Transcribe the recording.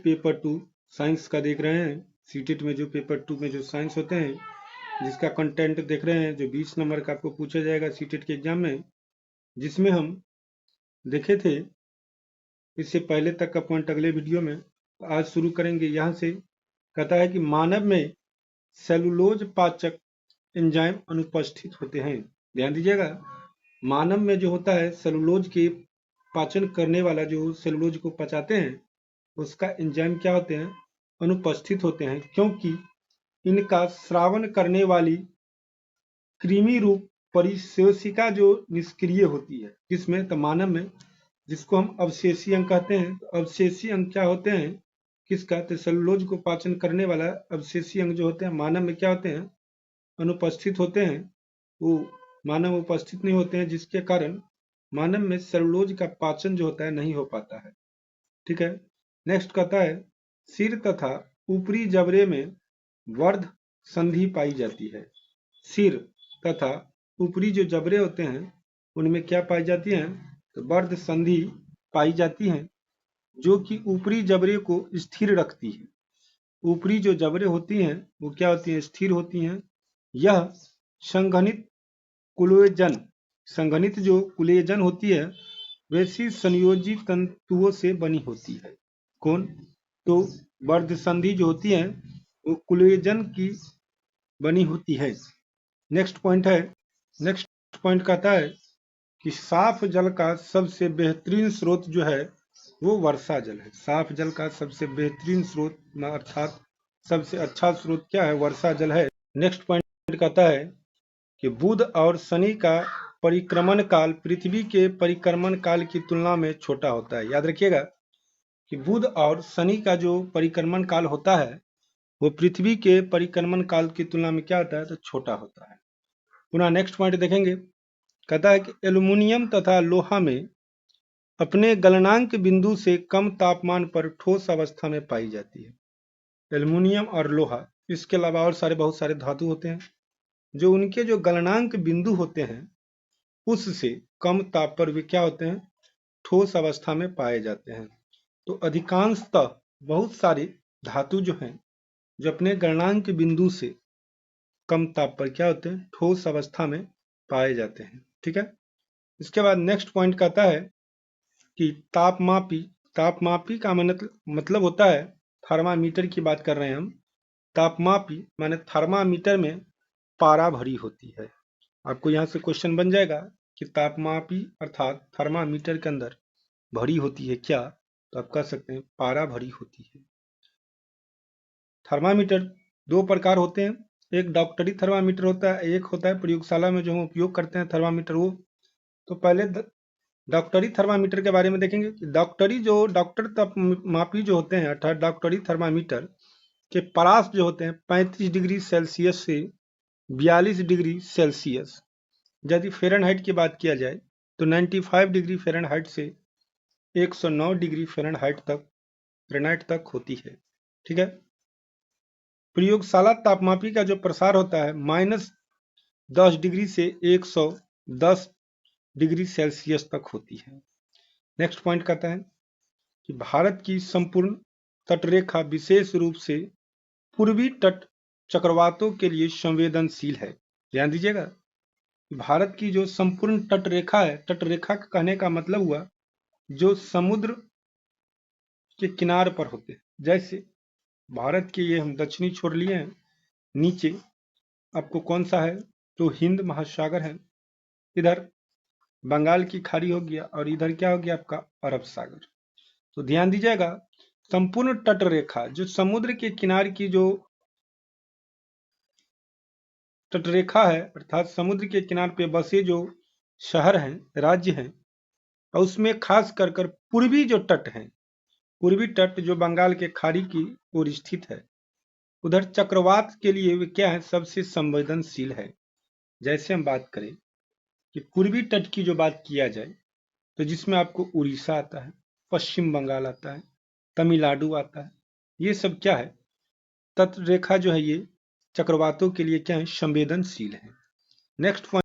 Paper 2 science का देख रहे हैं। सीटेट में जो पेपर 2 में जो साइंस होते हैं, जिसका कंटेंट देख रहे हैं, जो 20 नंबर का आपको पूछा जाएगा सीटेट के एग्जाम में, जिसमें हम देखे थे इससे पहले तक का पॉइंट अगले वीडियो में। आज शुरू करेंगे यहाँ से। कहता है कि मानव में सेलुलोज पाचक एंजाइम अनुपस्थित होते हैं। ध्यान दीजिएगा, मानव में जो होता है सेलुलोज के पाचन करने वाला, जो सेलुलोज को पचाते हैं, उसका एंजाइम क्या होते हैं, अनुपस्थित होते हैं, क्योंकि इनका स्रावन करने वाली कृमि रूप परिशोषिका जो निष्क्रिय होती है, जिसमें तो मानव में, जिसको हम अवशेषी अंग कहते हैं। तो अवशेषी अंग क्या होते हैं, किसका, तो सेलुलोज को पाचन करने वाला अवशेषी अंग जो होते हैं मानव में क्या होते हैं, अनुपस्थित होते हैं। वो मानव उपस्थित नहीं होते हैं, जिसके कारण मानव में सेलुलोज का पाचन जो होता है नहीं हो पाता है। ठीक है। नेक्स्ट कहता है सिर तथा ऊपरी जबड़े में वर्ध संधि पाई जाती है। सिर तथा ऊपरी जो जबड़े होते हैं उनमें क्या पाई जाती है, तो वर्ध संधि पाई जाती है, जो कि ऊपरी जबड़े को स्थिर रखती है। ऊपरी जो जबड़े होती हैं वो क्या होती हैं, स्थिर होती हैं। यह संघनित कोलेजन, संघनित जो कोलेजन होती है वैसी संयोजी तंतुओं से बनी होती है। कौन, तो वर्ध संधि जो होती है वो कोलेजन की बनी होती है। नेक्स्ट पॉइंट है, नेक्स्ट पॉइंट कहता है कि साफ जल का सबसे बेहतरीन स्रोत जो है वो वर्षा जल है। साफ जल का सबसे बेहतरीन स्रोत अर्थात सबसे अच्छा स्रोत क्या है, वर्षा जल है। नेक्स्ट पॉइंट कहता है कि बुध और शनि का परिक्रमण काल पृथ्वी के परिक्रमण काल की तुलना में छोटा होता है। याद रखिएगा कि बुध और शनि का जो परिक्रमण काल होता है वो पृथ्वी के परिक्रमण काल की तुलना में क्या होता है, तो छोटा होता है। पुनः नेक्स्ट पॉइंट देखेंगे, कहता है कि एल्युमिनियम तथा लोहा में अपने गलनांक बिंदु से कम तापमान पर ठोस अवस्था में पाई जाती है। एल्युमिनियम और लोहा, इसके अलावा और बहुत सारे धातु होते हैं जो उनके जो गलनांक बिंदु होते हैं उससे कम ताप पर वे क्या होते हैं, ठोस अवस्था में पाए जाते हैं। तो अधिकांशतः बहुत सारे धातु जो हैं जो अपने गलनांक बिंदु से कम ताप पर क्या होते हैं, ठोस अवस्था में पाए जाते हैं। ठीक है। इसके बाद नेक्स्ट पॉइंट कहता है कि तापमापी, तापमापी का मतलब होता है, थर्मामीटर की बात कर रहे हैं हम। तापमापी माने थर्मामीटर में पारा भरी होती है। आपको यहाँ से क्वेश्चन बन जाएगा कि तापमापी अर्थात थर्मामीटर के अंदर भरी होती है क्या, तो आप कह सकते हैं पारा भरी होती है। थर्मामीटर दो प्रकार होते हैं, एक डॉक्टरी थर्मामीटर होता है, एक होता है प्रयोगशाला में जो हम उपयोग करते हैं थर्मामीटर वो। तो पहले डॉक्टरी थर्मामीटर के बारे में देखेंगे। डॉक्टरी जो डॉक्टर तापमापी जो होते हैं अर्थात डॉक्टरी थर्मामीटर के परास जो होते हैं 35 डिग्री सेल्सियस से 42 डिग्री सेल्सियस, यदि फ़ारेनहाइट की बात किया जाए तो 95 डिग्री फ़ारेनहाइट से 109 डिग्री फ़ारेनहाइट तक होती है। ठीक है। प्रयोगशाला तापमापी का जो प्रसार होता है -10 डिग्री से 110 डिग्री सेल्सियस तक होती है। नेक्स्ट पॉइंट कहता है कि भारत की संपूर्ण तटरेखा विशेष रूप से पूर्वी तट चक्रवातों के लिए संवेदनशील है। ध्यान दीजिएगा, भारत की जो संपूर्ण तटरेखा है, तटरेखा कहने का मतलब हुआ जो समुद्र के किनार पर होते हैं। जैसे भारत के ये हम दक्षिणी छोर लिए हैं, नीचे आपको कौन सा है, तो हिंद महासागर है, इधर बंगाल की खाड़ी हो गया और इधर क्या हो गया आपका अरब सागर। तो ध्यान दीजिएगा, संपूर्ण तटरेखा जो समुद्र के किनारे की जो तटरेखा है अर्थात समुद्र के किनारे पे बसे जो शहर हैं, राज्य हैं, और उसमें खास कर पूर्वी जो तट हैं, पूर्वी तट जो बंगाल के खाड़ी की ओर स्थित है, उधर चक्रवात के लिए वे क्या है, सबसे संवेदनशील है। जैसे हम बात करें कि पूर्वी तट की जो बात किया जाए तो जिसमें आपको उड़ीसा आता है, पश्चिम बंगाल आता है, तमिलनाडु आता है, ये सब क्या है, तटरेखा जो है ये चक्रवातों के लिए क्या है, संवेदनशील है। नेक्स्ट